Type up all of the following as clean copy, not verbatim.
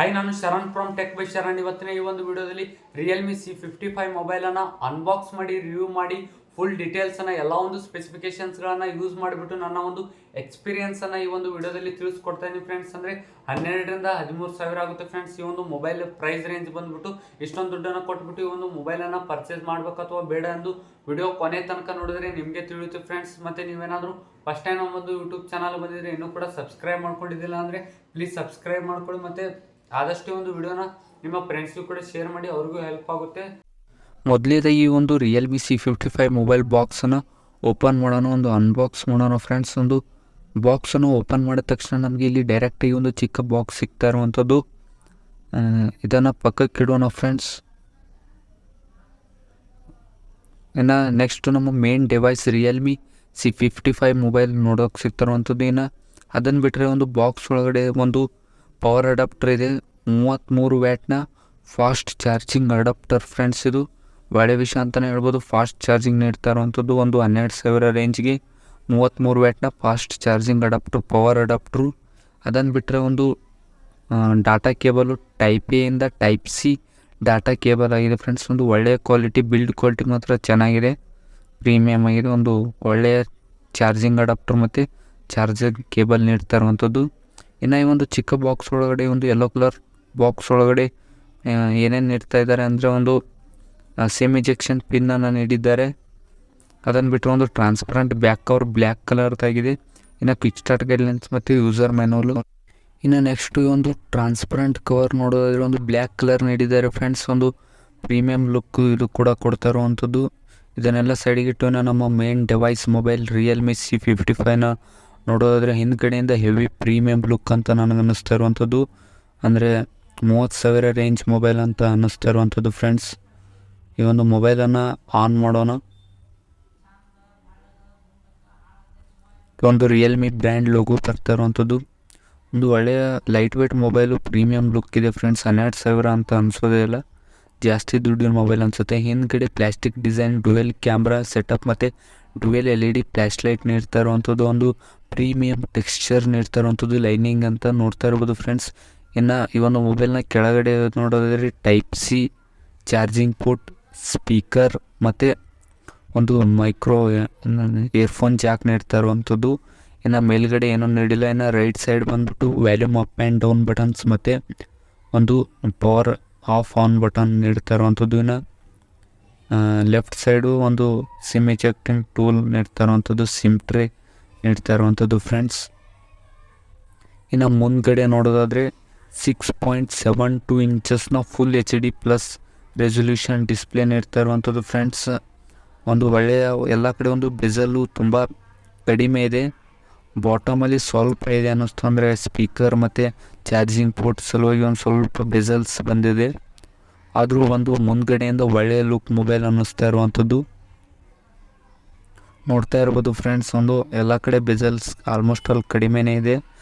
Hi, ನಾನು Sharan from tech by Sharan. ಇವತ್ತಿನ ಈ ಒಂದು ವಿಡಿಯೋದಲ್ಲಿ ರಿಯಲ್ಮಿ C55 ಮೊಬೈಲನ್ನು ಅನ್ಬಾಕ್ಸ್ ಮಾಡಿ ರಿವ್ಯೂ ಮಾಡಿ ಫುಲ್ ಡೀಟೇಲ್ಸನ್ನು ಎಲ್ಲ ಒಂದು ಸ್ಪೆಸಿಫಿಕೇಶನ್ಸ್ಗಳನ್ನು ಯೂಸ್ ಮಾಡಿಬಿಟ್ಟು ನನ್ನ ಒಂದು ಎಕ್ಸ್ಪೀರಿಯನ್ಸನ್ನು ಈ ಒಂದು ವಿಡಿಯೋದಲ್ಲಿ ತಿಳಿಸ್ಕೊಡ್ತಾ ಇದ್ದೀನಿ ಫ್ರೆಂಡ್ಸ್. ಅಂದರೆ 12,000 ರಿಂದ 13,000 ಆಗುತ್ತೆ ಫ್ರೆಂಡ್ಸ್. ಈ ಒಂದು ಮೊಬೈಲ್ ಪ್ರೈಸ್ ರೇಂಜ್ ಬಂದುಬಿಟ್ಟು ಇಷ್ಟೊಂದು ದುಡ್ಡನ್ನು ಕೊಟ್ಬಿಟ್ಟು ಈ ಒಂದು ಮೊಬೈಲನ್ನು ಪರ್ಚೇಸ್ ಮಾಡಬೇಕು ಅಥವಾ ಬೇಡ ಎಂದು ವಿಡಿಯೋ ಕೊನೆ ತನಕ ನೋಡಿದ್ರೆ ನಿಮಗೆ ತಿಳಿಯುತ್ತೆ ಫ್ರೆಂಡ್ಸ್. ಮತ್ತು ನೀವೇನಾದರೂ ಫಸ್ಟ್ ಟೈಮ್ ನಮ್ಮ ಒಂದು ಯೂಟ್ಯೂಬ್ ಚಾನಲ್ ಬಂದಿದ್ರೆ ಇನ್ನೂ ಕೂಡ ಸಬ್ಸ್ಕ್ರೈಬ್ ಮಾಡ್ಕೊಂಡಿದ್ದಿಲ್ಲ ಅಂದರೆ ಪ್ಲೀಸ್ ಸಬ್ಸ್ಕ್ರೈಬ್ ಮಾಡ್ಕೊಳ್ಳಿ. ಮತ್ತು ಆದಷ್ಟು ಒಂದು ವಿಡಿಯೋನ ನಿಮ್ಮ ಫ್ರೆಂಡ್ಸ್ಗೂ ಕೂಡ ಶೇರ್ ಮಾಡಿ, ಅವ್ರಿಗೂ ಹೆಲ್ಪ್ ಆಗುತ್ತೆ. ಮೊದಲೇದಾಗಿ ಈ ಒಂದು ರಿಯಲ್ಮಿ C55 ಮೊಬೈಲ್ ಬಾಕ್ಸನ್ನು ಓಪನ್ ಮಾಡೋಣ, ಒಂದು ಅನ್ಬಾಕ್ಸ್ ಮಾಡೋಣ ಫ್ರೆಂಡ್ಸ್. ಒಂದು ಬಾಕ್ಸನ್ನು ಓಪನ್ ಮಾಡಿದ ತಕ್ಷಣ ನಮಗೆ ಇಲ್ಲಿ ಡೈರೆಕ್ಟಾಗಿ ಒಂದು ಚಿಕ್ಕ ಬಾಕ್ಸ್ ಸಿಗ್ತಾ ಇರುವಂಥದ್ದು. ಇದನ್ನು ಪಕ್ಕಕ್ಕೆ ಇಡೋಣ ಫ್ರೆಂಡ್ಸ್. ಇನ್ನು ನೆಕ್ಸ್ಟ್ ನಮ್ಮ main device Realme C55 mobile ನೋಡೋಕೆ ಸಿಗ್ತಾ ಇರುವಂಥದ್ದು. ಇನ್ನು ಅದನ್ನು ಬಿಟ್ಟರೆ ಒಂದು ಬಾಕ್ಸ್ ಒಳಗಡೆ ಒಂದು ಪವರ್ ಅಡಾಪ್ಟರ್ ಇದೆ, 33 ವ್ಯಾಟ್ನ ಫಾಸ್ಟ್ ಚಾರ್ಜಿಂಗ್ ಅಡಾಪ್ಟರ್ ಫ್ರೆಂಡ್ಸ್. ಇದು ಒಳ್ಳೆಯ ವಿಷಯ ಅಂತಲೇ ಹೇಳ್ಬೋದು. ಫಾಸ್ಟ್ ಚಾರ್ಜಿಂಗ್ ನೀಡ್ತಾ ಇರುವಂಥದ್ದು. ಒಂದು 12,000 ರೇಂಜ್ಗೆ 33 ವ್ಯಾಟ್ನ fast charging adapter, power adapter. ಅದನ್ನು ಬಿಟ್ಟರೆ ಒಂದು ಡಾಟಾ ಕೇಬಲು ಟೈಪ್ ಎ ಇಂದ ಟೈಪ್ ಸಿ ಡಾಟಾ ಕೇಬಲ್ ಆಗಿದೆ ಫ್ರೆಂಡ್ಸ್. ಒಂದು ಒಳ್ಳೆಯ ಕ್ವಾಲಿಟಿ, ಬಿಲ್ಡ್ ಕ್ವಾಲಿಟಿ ಮಾತ್ರ ಚೆನ್ನಾಗಿದೆ, ಪ್ರೀಮಿಯಮ್ ಆಗಿದೆ. ಒಂದು ಒಳ್ಳೆಯ ಚಾರ್ಜಿಂಗ್ ಅಡಾಪ್ಟರ್ ಮತ್ತು ಚಾರ್ಜರ್ ಕೇಬಲ್ ನೀಡ್ತಾ ಇರುವಂಥದ್ದು. ಇನ್ನು ಈ ಒಂದು ಚಿಕ್ಕ ಬಾಕ್ಸ್ ಒಳಗಡೆ ಒಂದು ಯೆಲ್ಲೋ ಕಲರ್ ಬಾಕ್ಸ್ ಒಳಗಡೆ ಏನೇನು ನೀಡ್ತಾ ಇದ್ದಾರೆ ಅಂದರೆ ಒಂದು ಸಿಮ್ ಇಜೆಕ್ಷನ್ ಪಿನ್ನನ್ನು ನೀಡಿದ್ದಾರೆ. ಅದನ್ನು ಬಿಟ್ಟರೆ ಒಂದು ಟ್ರಾನ್ಸ್ಪರೆಂಟ್ ಬ್ಯಾಕ್ ಕವರ್ ಬ್ಲ್ಯಾಕ್ ಕಲರ್ದಾಗಿದೆ. ಇನ್ನು ಕ್ವಿಕ್ ಸ್ಟಾರ್ಟ್ ಗೈಡ್ಲೈನ್ಸ್ ಮತ್ತು ಯೂಸರ್ ಮ್ಯಾನುವಲು. ಇನ್ನು ನೆಕ್ಸ್ಟು ಒಂದು ಟ್ರಾನ್ಸ್ಪರೆಂಟ್ ಕವರ್ ನೋಡೋದಾದರೆ ಒಂದು ಬ್ಲ್ಯಾಕ್ ಕಲರ್ ನೀಡಿದ್ದಾರೆ ಫ್ರೆಂಡ್ಸ್. ಒಂದು ಪ್ರೀಮಿಯಂ ಲುಕ್ ಇದು ಕೂಡ ಕೊಡ್ತಾ ಇರುವಂಥದ್ದು. ಇದನ್ನೆಲ್ಲ ಸೈಡಿಗಿಟ್ಟು ನಮ್ಮ ಮೇನ್ ಡಿವೈಸ್ ಮೊಬೈಲ್ ರಿಯಲ್ಮಿ C55ನ ನೋಡೋದಾದರೆ ಹಿಂದ್ಗಡೆಯಿಂದ ಹೆವಿ ಪ್ರೀಮಿಯಂ ಲುಕ್ ಅಂತ ನನಗೆ ಅನ್ನಿಸ್ತಾ ಇರುವಂಥದ್ದು. ಅಂದರೆ 30,000 ರೇಂಜ್ ಮೊಬೈಲ್ ಅಂತ ಅನ್ನಿಸ್ತಾ ಇರುವಂಥದ್ದು ಫ್ರೆಂಡ್ಸ್. ಈ ಒಂದು ಮೊಬೈಲನ್ನು ಆನ್ ಮಾಡೋಣ. ಒಂದು ರಿಯಲ್ಮಿ ಬ್ರ್ಯಾಂಡ್ ಲೋಗೋ ಬರ್ತಾ ಇರುವಂಥದ್ದು. ಒಂದು ಒಳ್ಳೆಯ light weight mobile, premium look ಇದೆ ಫ್ರೆಂಡ್ಸ್. 12,000 ಅಂತ ಅನಿಸೋದೇ ಇಲ್ಲ, ಜಾಸ್ತಿ ದುಡ್ಡಿನ ಮೊಬೈಲ್ ಅನಿಸುತ್ತೆ. ಹಿಂದ್ಗಡೆ plastic design, dual camera setup ಮತ್ತು ಡುವೆಲ್ LED ಫ್ಲ್ಯಾಶ್ ಲೈಟ್ ನೀಡ್ತಾ ಇರುವಂಥದ್ದು. ಒಂದು ಪ್ರೀಮಿಯಂ ಟೆಕ್ಸ್ಚರ್ ನೀಡ್ತಾ ಇರುವಂಥದ್ದು, ಲೈನಿಂಗ್ ಅಂತ ನೋಡ್ತಾ ಇರ್ಬೋದು ಫ್ರೆಂಡ್ಸ್. ಇನ್ನು ಈ ಒಂದು ಮೊಬೈಲ್ನ ಕೆಳಗಡೆ ನೋಡೋದಾದರೆ type C charging port, speaker ಮತ್ತು ಒಂದು ಮೈಕ್ರೋ ಇಯರ್ಫೋನ್ ಜಾಕ್ ನೀಡ್ತಾ ಇರುವಂಥದ್ದು. ಇನ್ನು ಮೇಲ್ಗಡೆ ಏನೂ ನೀಡಿಲ್ಲ. ಇನ್ನು ರೈಟ್ ಸೈಡ್ ಬಂದುಬಿಟ್ಟು volume up and down buttons ಮತ್ತು ಒಂದು ಪವರ್ ಆಫ್ ಆನ್ ಬಟನ್ ನೀಡ್ತಾ ಇರುವಂಥದ್ದು. ಇನ್ನು ಲೆಫ್ಟ್ ಸೈಡು ಒಂದು ಸಿಮ್ ಇಜೆಕ್ಟಿಂಗ್ ಟೂಲ್ ನೀಡ್ತಾ ಇರುವಂಥದ್ದು, ಸಿಮ್ ಟ್ರೇ ನೀಡ್ತಾ ಇರುವಂಥದ್ದು ಫ್ರೆಂಡ್ಸ್. ಇನ್ನು ಮುಂದ್ಗಡೆ ನೋಡೋದಾದರೆ 6.72 ಇಂಚಸ್ನ full HD plus resolution display ನೀಡ್ತಾ ಇರುವಂಥದ್ದು ಫ್ರೆಂಡ್ಸ್. ಒಂದು ಒಳ್ಳೆಯ ಎಲ್ಲ ಕಡೆ ಒಂದು ಬೆಜಲ್ಲು ತುಂಬ ಕಡಿಮೆ ಇದೆ, ಬಾಟಮಲ್ಲಿ ಸ್ವಲ್ಪ ಇದೆ ಅನ್ನಿಸ್ತು. ಅಂದರೆ ಸ್ಪೀಕರ್ ಮತ್ತು ಚಾರ್ಜಿಂಗ್ ಪೋರ್ಟ್ ಸಲುವಾಗಿ ಒಂದು ಸ್ವಲ್ಪ ಬೆಜಲ್ಸ್ ಬಂದಿದೆ. ಆದರೂ ಒಂದು ಮುಂದ್ಗಡೆಯಿಂದ ಒಳ್ಳೆಯ ಲುಕ್ ಮೊಬೈಲ್ ಅನ್ನಿಸ್ತಾ ಇರುವಂಥದ್ದು ನೋಡ್ತಾ ಇರ್ಬೋದು ಫ್ರೆಂಡ್ಸ್. ಒಂದು ಎಲ್ಲ ಕಡೆ ಬೆಜಲ್ಸ್ ಆಲ್ಮೋಸ್ಟ್ ಅಲ್ಲಿ ಕಡಿಮೆನೇ ಇದೆ.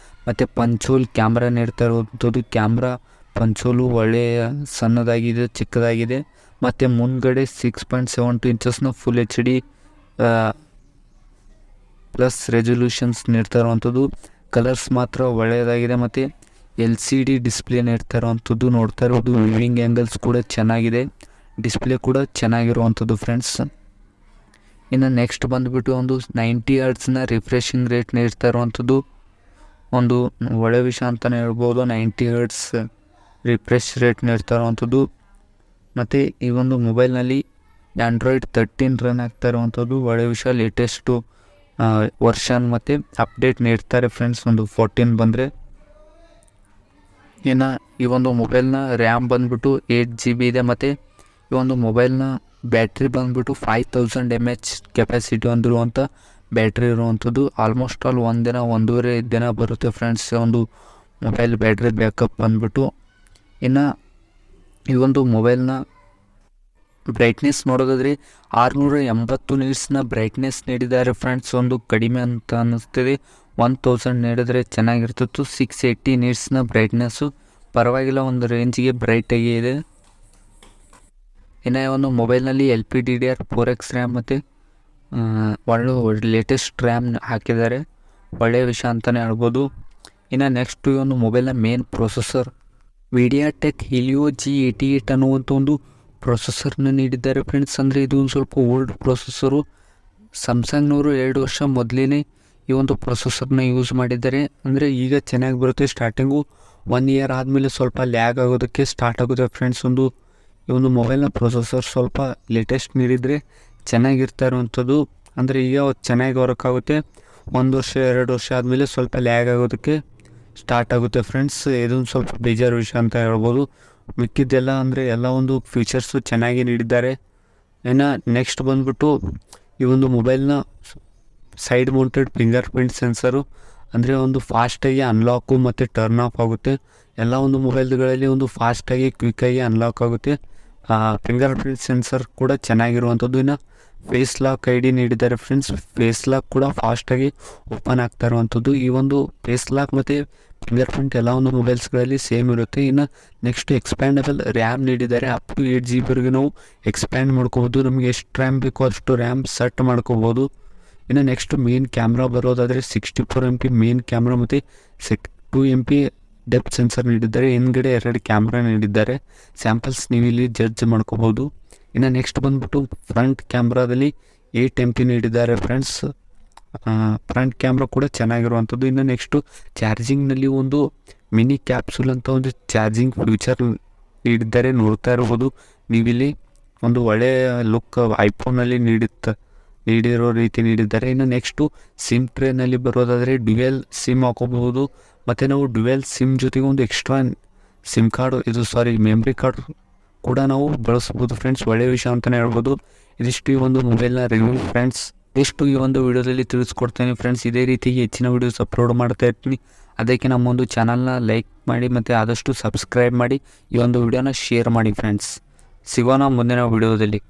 ಮತ್ತು ಪಂಚೋಲ್ ಕ್ಯಾಮ್ರಾ ನೀಡ್ತಾ ಇರುವಂಥದ್ದು. ಕ್ಯಾಮ್ರಾ ಪಂಚೋಲು ಒಳ್ಳೆಯ ಸಣ್ಣದಾಗಿದೆ, ಚಿಕ್ಕದಾಗಿದೆ. ಮತ್ತು ಮುಂದ್ಗಡೆ 6.72 ಇಂಚಸ್ನ ಫುಲ್ HD ಪ್ಲಸ್ ರೆಸೊಲ್ಯೂಷನ್ಸ್ ನೀಡ್ತಾ ಇರುವಂಥದ್ದು. ಕಲರ್ಸ್ ಮಾತ್ರ ಒಳ್ಳೆಯದಾಗಿದೆ ಮತ್ತು LCD ಡಿಸ್ಪ್ಲೇ ನೀಡ್ತಾ ಇರುವಂಥದ್ದು ನೋಡ್ತಾ ಇರ್ಬೋದು. ವಿವಿಂಗ್ ಆ್ಯಂಗಲ್ಸ್ ಕೂಡ ಚೆನ್ನಾಗಿದೆ, ಡಿಸ್ಪ್ಲೇ ಕೂಡ ಚೆನ್ನಾಗಿರುವಂಥದ್ದು ಫ್ರೆಂಡ್ಸ್. ಇನ್ನು ನೆಕ್ಸ್ಟ್ ಬಂದುಬಿಟ್ಟು ಒಂದು 90 ಹರ್ಟ್ಸ್ನ ರಿಫ್ರೆಶಿಂಗ್ ರೇಟ್ ನೀಡ್ತಾ ಇರುವಂಥದ್ದು. ಒಂದು ಒಳ್ಳೆಯ ವಿಷಯ ಅಂತಲೇ ಹೇಳ್ಬೋದು. 90 ಹರ್ಟ್ಸ್ ರಿಫ್ರೆಶ್ ರೇಟ್ ನೀಡ್ತಾ ಇರುವಂಥದ್ದು. ಮತ್ತು ಈ ಒಂದು ಮೊಬೈಲ್ನಲ್ಲಿ ಆ್ಯಂಡ್ರಾಯ್ಡ್ 13 ರನ್ ಆಗ್ತಾ ಇರುವಂಥದ್ದು ಒಳ್ಳೆಯ ವಿಷಯ. ಲೇಟೆಸ್ಟು ವರ್ಷನ್ ಮತ್ತು ಅಪ್ಡೇಟ್ ನೀಡ್ತಾರೆ ಫ್ರೆಂಡ್ಸ್ ಒಂದು 14 ಬಂದರೆ. ಇನ್ನು ಈ ಒಂದು ಮೊಬೈಲ್ನ ರ್ಯಾಮ್ ಬಂದುಬಿಟ್ಟು 8 GB ಇದೆ. ಮತ್ತು ಈ ಒಂದು ಮೊಬೈಲ್ನ ಬ್ಯಾಟ್ರಿ ಬಂದುಬಿಟ್ಟು 5000 mAh ಕೆಪಾಸಿಟಿ ಹೊಂದಿರುವಂಥ ಬ್ಯಾಟ್ರಿ ಇರುವಂಥದ್ದು. ಆಲ್ಮೋಸ್ಟ್ ಆಲ್ ಒಂದೂವರೆ ದಿನ ಬರುತ್ತೆ ಫ್ರೆಂಡ್ಸ್ ಒಂದು ಮೊಬೈಲ್ ಬ್ಯಾಟ್ರಿ ಬ್ಯಾಕಪ್ ಬಂದುಬಿಟ್ಟು. ಇನ್ನು ಈ ಒಂದು ಮೊಬೈಲ್ನ ಬ್ರೈಟ್ನೆಸ್ ನೋಡೋದಾದರೆ 680 ನೀಟ್ಸ್ನ ಬ್ರೈಟ್ನೆಸ್ ನೀಡಿದ್ದಾರೆ ಫ್ರೆಂಡ್ಸ್. ಒಂದು ಕಡಿಮೆ ಅಂತ ಅನ್ನಿಸ್ತಿದೆ. 1000 ನೀಡಿದ್ರೆ ಚೆನ್ನಾಗಿರ್ತಿತ್ತು. 680 ನೀಟ್ಸ್ನ ಬ್ರೈಟ್ನೆಸ್ಸು ಪರವಾಗಿಲ್ಲ, ಒಂದು ರೇಂಜಿಗೆ ಬ್ರೈಟಾಗಿ ಇದೆ. ಇನ್ನು ಒಂದು ಮೊಬೈಲ್ನಲ್ಲಿ LPDDR4X ರ್ಯಾಮ್ ಮತ್ತು ಒಳ್ಳೆ ಲೇಟೆಸ್ಟ್ ರ್ಯಾಮ್ ಹಾಕಿದ್ದಾರೆ, ಒಳ್ಳೆಯ ವಿಷಯ ಅಂತಲೇ ಹೇಳ್ಬೋದು. ಇನ್ನು ನೆಕ್ಸ್ಟು ಒಂದು ಮೊಬೈಲ್ನ main processor MediaTek Helio G88 ಅನ್ನುವಂಥ ಒಂದು ಪ್ರೊಸೆಸರ್ನ ನೀಡಿದ್ದಾರೆ ಫ್ರೆಂಡ್ಸ್. ಅಂದರೆ ಇದು ಒಂದು ಸ್ವಲ್ಪ ಓಲ್ಡ್ ಪ್ರೊಸೆಸರು. ಸ್ಯಾಮ್ಸಂಗ್ನವರು 2 ವರ್ಷ ಮೊದಲೇ ಈ ಒಂದು ಪ್ರೊಸೆಸರ್ನ ಯೂಸ್ ಮಾಡಿದ್ದಾರೆ. ಅಂದರೆ ಈಗ ಚೆನ್ನಾಗಿ ಬರುತ್ತೆ. ಸ್ಟಾರ್ಟಿಂಗು 1 ಇಯರ್ ಆದಮೇಲೆ ಸ್ವಲ್ಪ ಲ್ಯಾಗ್ ಆಗೋದಕ್ಕೆ ಸ್ಟಾರ್ಟ್ ಆಗುತ್ತೆ ಫ್ರೆಂಡ್ಸ್. ಈ ಒಂದು ಮೊಬೈಲ್ನ ಪ್ರೊಸೆಸರ್ ಸ್ವಲ್ಪ ಲೇಟೆಸ್ಟ್ ನೀಡಿದರೆ ಚೆನ್ನಾಗಿರ್ತಾ ಇರುವಂಥದ್ದು. ಅಂದರೆ ಈಗ ಚೆನ್ನಾಗಿ ವರ್ಕ್ ಆಗುತ್ತೆ. 1 ವರ್ಷ 2 ವರ್ಷ ಆದಮೇಲೆ ಸ್ವಲ್ಪ ಲ್ಯಾಗ್ ಆಗೋದಕ್ಕೆ ಸ್ಟಾರ್ಟ್ ಆಗುತ್ತೆ ಫ್ರೆಂಡ್ಸ್. ಇದೊಂದು ಸ್ವಲ್ಪ ಬೇಜಾರು ವಿಷಯ ಅಂತ ಹೇಳ್ಬೋದು. ಮಿಕ್ಕಿದ್ದೆಲ್ಲ ಅಂದರೆ ಎಲ್ಲ ಒಂದು ಫೀಚರ್ಸು ಚೆನ್ನಾಗಿ ನೀಡಿದ್ದಾರೆ. ಇನ್ನು ನೆಕ್ಸ್ಟ್ ಬಂದುಬಿಟ್ಟು ಈ ಒಂದು ಮೊಬೈಲ್ನ side mounted finger print sensor. ಅಂದರೆ ಒಂದು ಫಾಸ್ಟಾಗಿ ಅನ್ಲಾಕು ಮತ್ತು ಟರ್ನ್ ಆಫ್ ಆಗುತ್ತೆ. ಎಲ್ಲ ಒಂದು ಮೊಬೈಲ್ಗಳಲ್ಲಿ ಒಂದು ಫಾಸ್ಟಾಗಿ ಕ್ವಿಕ್ಕಾಗಿ ಅನ್ಲಾಕ್ ಆಗುತ್ತೆ. ಫಿಂಗರ್ ಪ್ರಿಂಟ್ ಸೆನ್ಸರ್ ಕೂಡ ಚೆನ್ನಾಗಿರುವಂಥದ್ದು. ಇನ್ನು ಫೇಸ್ ಲಾಕ್ ID ನೀಡಿದ್ದಾರೆ ಫ್ರೆಂಡ್ಸ್. ಫೇಸ್ ಲಾಕ್ ಕೂಡ ಫಾಸ್ಟಾಗಿ ಓಪನ್ ಆಗ್ತಾ ಇರುವಂಥದ್ದು. ಈ ಒಂದು ಫೇಸ್ ಲಾಕ್ ಮತ್ತು ಫಿಂಗರ್ ಪ್ರಿಂಟ್ ಎಲ್ಲ ಒಂದು ಮೊಬೈಲ್ಸ್ಗಳಲ್ಲಿ ಸೇಮ್ ಇರುತ್ತೆ. ಇನ್ನು ನೆಕ್ಸ್ಟ್ ಎಕ್ಸ್ಪ್ಯಾಂಡಬಲ್ ರ್ಯಾಮ್ ನೀಡಿದ್ದಾರೆ. ಅಪ್ ಟು 8 GB ನಾವು ಎಕ್ಸ್ಪ್ಯಾಂಡ್ ಮಾಡ್ಕೋಬೋದು. ನಮಗೆ ಎಷ್ಟು ರ್ಯಾಮ್ ಬೇಕೋ ಅಷ್ಟು ರ್ಯಾಮ್ ಸೆಟ್ ಮಾಡ್ಕೋಬೋದು. ಇನ್ನು ನೆಕ್ಸ್ಟ್ ಮೇನ್ ಕ್ಯಾಮ್ರಾ ಬರೋದಾದರೆ 64 MP ಮೇನ್ ಕ್ಯಾಮ್ರಾ ಮತ್ತು 2 MP ಡೆಪ್ತ್ ಸೆನ್ಸರ್ ನೀಡಿದ್ದಾರೆ. ಹಿಂದ್ಗಡೆ 2 ಕ್ಯಾಮ್ರಾ ನೀಡಿದ್ದಾರೆ. ಸ್ಯಾಂಪಲ್ಸ್ ನೀವು ಇಲ್ಲಿ ಜಡ್ಜ್ ಮಾಡ್ಕೋಬೋದು. ಇನ್ನು ನೆಕ್ಸ್ಟ್ ಬಂದ್ಬಿಟ್ಟು ಫ್ರಂಟ್ ಕ್ಯಾಮ್ರಾದಲ್ಲಿ 8 MP ನೀಡಿದ್ದಾರೆ ಫ್ರೆಂಡ್ಸ್. ಫ್ರಂಟ್ ಕ್ಯಾಮ್ರಾ ಕೂಡ ಚೆನ್ನಾಗಿರುವಂಥದ್ದು. ಇನ್ನು ನೆಕ್ಸ್ಟು ಚಾರ್ಜಿಂಗ್ನಲ್ಲಿ ಒಂದು ಮಿನಿ ಕ್ಯಾಪ್ಸೂಲ್ ಅಂತ ಒಂದು ಚಾರ್ಜಿಂಗ್ ಫ್ಯೂಚರ್ ನೀಡಿದ್ದಾರೆ. ನೋಡ್ತಾ ಇರ್ಬೋದು ನೀವಿಲ್ಲಿ ಒಂದು ಒಳ್ಳೆಯ ಲುಕ್ ಐಫೋನಲ್ಲಿ ನೀಡಿರೋ ರೀತಿ ನೀಡಿದ್ದಾರೆ. ಇನ್ನು ನೆಕ್ಸ್ಟು ಸಿಮ್ ಟ್ರೇನಲ್ಲಿ ಬರೋದಾದರೆ ಡ್ಯುಯಲ್ ಸಿಮ್ ಹಾಕೋಬಹುದು. ಮತ್ತು ನಾವು ಡ್ಯುಯಲ್ ಸಿಮ್ ಜೊತೆಗೆ ಒಂದು extra sim card memory card ಕೂಡ ನಾವು ಬಳಸ್ಬೋದು ಫ್ರೆಂಡ್ಸ್. ಒಳ್ಳೆಯ ವಿಷಯ ಅಂತಲೇ ಹೇಳ್ಬೋದು. ಇದಿಷ್ಟು ಈ ಒಂದು ಮೊಬೈಲ್ನ ರಿವ್ಯೂ ಫ್ರೆಂಡ್ಸ್. ಇಷ್ಟು ಈ ಒಂದು ವಿಡಿಯೋದಲ್ಲಿ ತಿಳಿಸ್ಕೊಡ್ತೇನೆ ಫ್ರೆಂಡ್ಸ್. ಇದೇ ರೀತಿಗೆ ಹೆಚ್ಚಿನ ವೀಡಿಯೋಸ್ ಅಪ್ಲೋಡ್ ಮಾಡ್ತಾ ಇರ್ತೀನಿ. ಅದಕ್ಕೆ ನಮ್ಮ ಒಂದು ಚಾನಲ್ನ ಲೈಕ್ ಮಾಡಿ ಮತ್ತು ಆದಷ್ಟು ಸಬ್ಸ್ಕ್ರೈಬ್ ಮಾಡಿ. ಈ ಒಂದು ವಿಡಿಯೋನ ಶೇರ್ ಮಾಡಿ ಫ್ರೆಂಡ್ಸ್. ಸಿಗೋಣ ಮುಂದಿನ ವಿಡಿಯೋದಲ್ಲಿ.